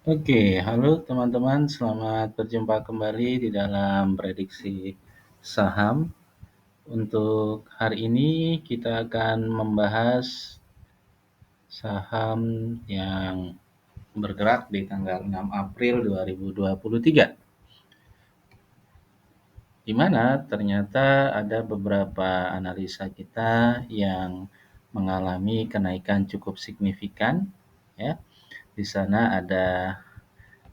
Oke, halo teman-teman, selamat berjumpa kembali di dalam prediksi saham. Untuk hari ini kita akan membahas saham yang bergerak di tanggal 6 April 2023, di mana ternyata ada beberapa analisa kita yang mengalami kenaikan cukup signifikan, ya. Di sana ada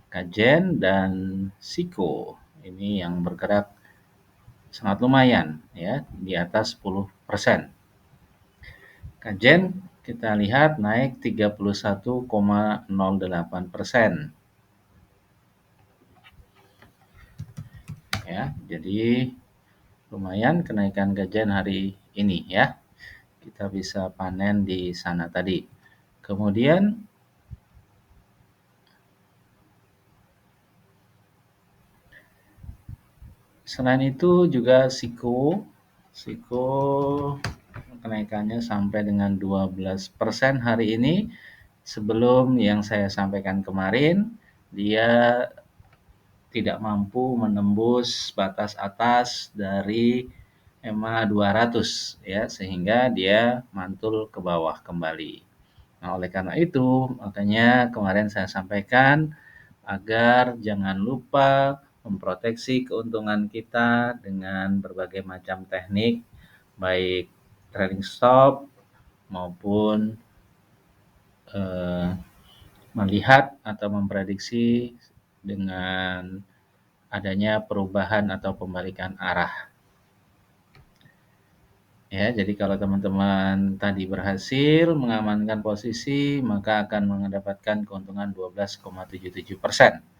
Kajen dan Siko. Ini yang bergerak sangat lumayan, ya, di atas 10%. Kajen kita lihat naik 31,08%, ya. Jadi lumayan kenaikan Kajen hari ini, ya. Kita bisa panen di sana tadi. Kemudian selain itu juga Siko kenaikannya sampai dengan 12% hari ini. Sebelum yang saya sampaikan kemarin, dia tidak mampu menembus batas atas dari EMA 200, ya, sehingga dia mantul ke bawah kembali. Nah, oleh karena itu, makanya kemarin saya sampaikan agar jangan lupa memproteksi keuntungan kita dengan berbagai macam teknik, baik trailing stop maupun eh, melihat atau memprediksi dengan adanya perubahan atau pembalikan arah. Ya, jadi kalau teman-teman tadi berhasil mengamankan posisi, maka akan mendapatkan keuntungan 12,77%.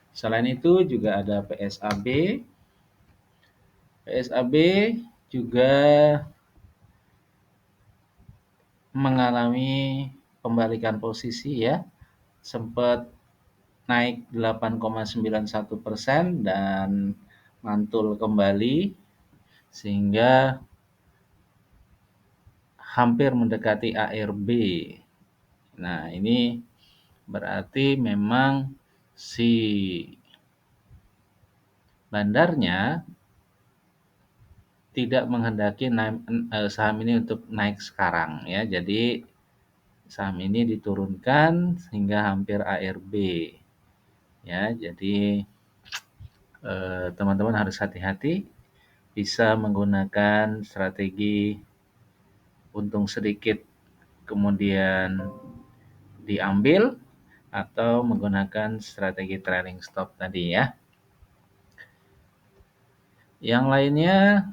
Selain itu juga ada PSAB. PSAB juga mengalami pembalikan posisi, ya. Sempat naik 8,91% dan mantul kembali sehingga hampir mendekati ARB. Nah, ini berarti memang si bandarnya tidak menghendaki saham ini untuk naik sekarang, ya. Jadi saham ini diturunkan sehingga hampir ARB, ya. Jadi teman-teman harus hati-hati, bisa menggunakan strategi untung sedikit kemudian diambil atau menggunakan strategi trailing stop tadi, ya. Yang lainnya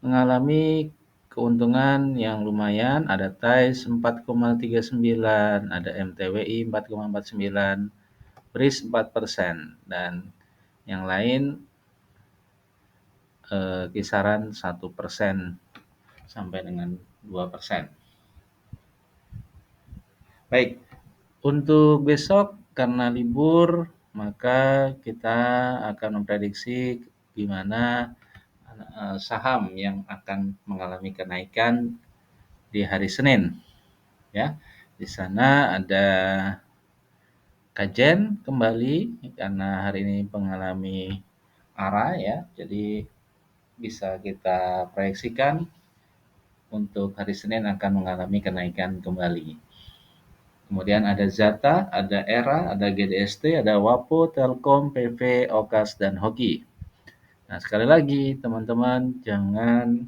mengalami keuntungan yang lumayan, ada TAIS 4,39, ada MTWI 4,49, BRIS 4%, dan yang lain kisaran 1% sampai dengan 2%. Baik, untuk besok karena libur, maka kita akan memprediksi di mana saham yang akan mengalami kenaikan di hari Senin, ya. Di sana ada Kajen kembali karena hari ini mengalami arah, ya. Jadi bisa kita proyeksikan untuk hari Senin akan mengalami kenaikan kembali. Kemudian ada Zata, ada Era, ada GDST, ada Wapo, Telkom, PV, Okas, dan Hoki. Nah, sekali lagi teman-teman jangan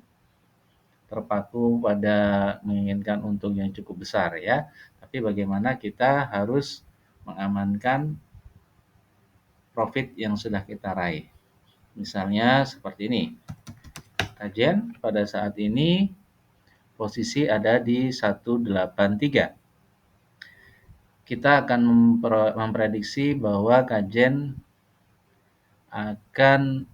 terpaku pada menginginkan untung yang cukup besar, ya. Tapi bagaimana kita harus mengamankan profit yang sudah kita raih. Misalnya seperti ini. Kajen pada saat ini posisi ada di 183. Kita akan memprediksi bahwa Kajen akan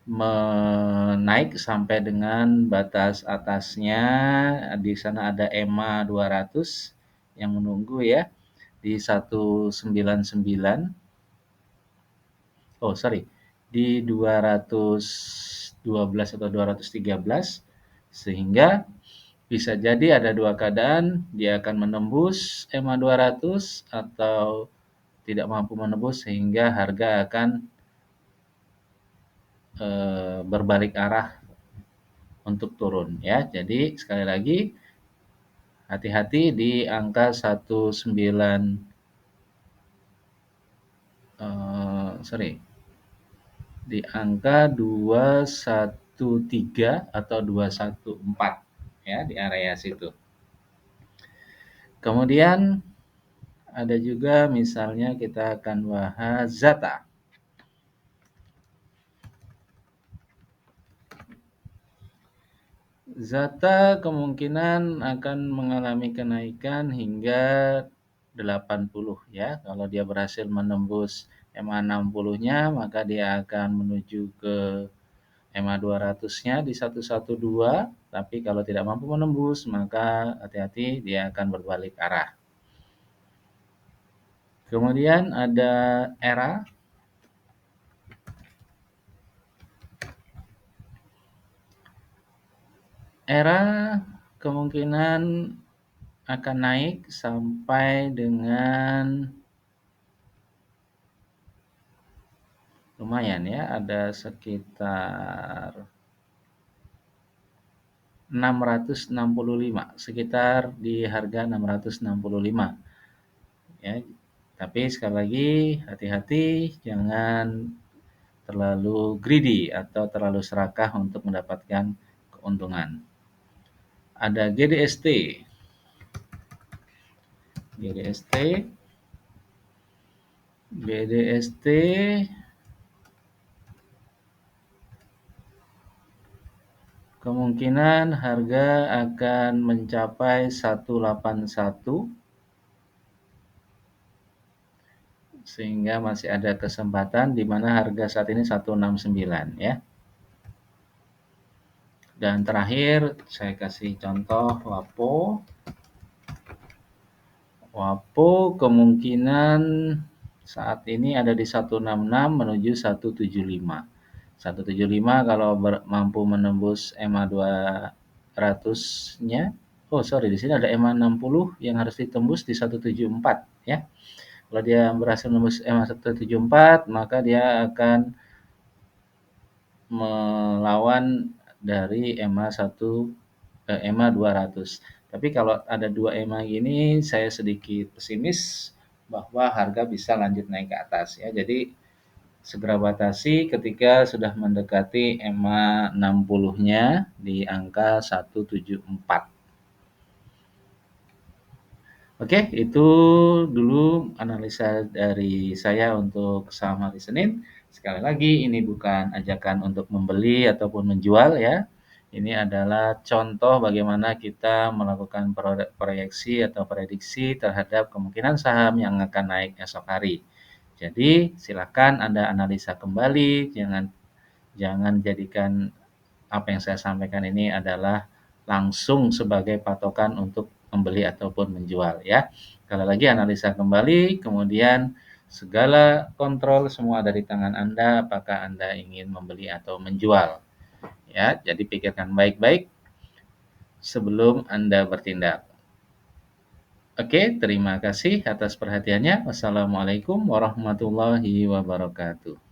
menaik sampai dengan batas atasnya. Di sana ada EMA 200 yang menunggu, ya, di 199. Oh, sorry. Di 212 atau 213, sehingga Bisa jadi ada dua keadaan, dia akan menembus EMA 200 atau tidak mampu menembus sehingga harga akan berbalik arah untuk turun ya. Jadi sekali lagi hati-hati di angka 19 sorry, di angka 213 atau 214 ya, di area situ. Kemudian ada juga misalnya kita akan bahas Zata. Zata kemungkinan akan mengalami kenaikan hingga 80 ya. Kalau dia berhasil menembus EMA 60-nya, maka dia akan menuju ke EMA 200-nya di 112, tapi kalau tidak mampu menembus, maka hati-hati dia akan berbalik arah. Kemudian ada ERA. ERA kemungkinan akan naik sampai dengan lumayan ya, ada sekitar 665, sekitar di harga 665 ya. Tapi sekali lagi hati-hati jangan terlalu greedy atau terlalu serakah untuk mendapatkan keuntungan. Ada GDST. GDST kemungkinan harga akan mencapai 181 sehingga masih ada kesempatan di mana harga saat ini 169 ya. Dan terakhir saya kasih contoh WAPO. WAPO kemungkinan saat ini ada di 166 menuju 175. 175 kalau mampu menembus EMA 200-nya. Oh, sorry, di sini ada EMA 60 yang harus ditembus di 174 ya. Kalau dia berhasil menembus EMA 174, maka dia akan melawan dari EMA 200. Tapi kalau ada dua EMA gini, saya sedikit pesimis bahwa harga bisa lanjut naik ke atas ya. Jadi segera batasi ketika sudah mendekati EMA 60-nya di angka 174. Oke, itu dulu analisa dari saya untuk saham hari Senin. Sekali lagi, ini bukan ajakan untuk membeli ataupun menjual ya. Ini adalah contoh bagaimana kita melakukan proyeksi atau prediksi terhadap kemungkinan saham yang akan naik esok hari. Jadi, silakan Anda analisa kembali, jangan jadikan apa yang saya sampaikan ini adalah langsung sebagai patokan untuk membeli ataupun menjual ya. Sekali lagi analisa kembali, kemudian segala kontrol semua dari tangan Anda apakah Anda ingin membeli atau menjual. Ya, jadi pikirkan baik-baik sebelum Anda bertindak. Oke, terima kasih atas perhatiannya. Wassalamualaikum warahmatullahi wabarakatuh.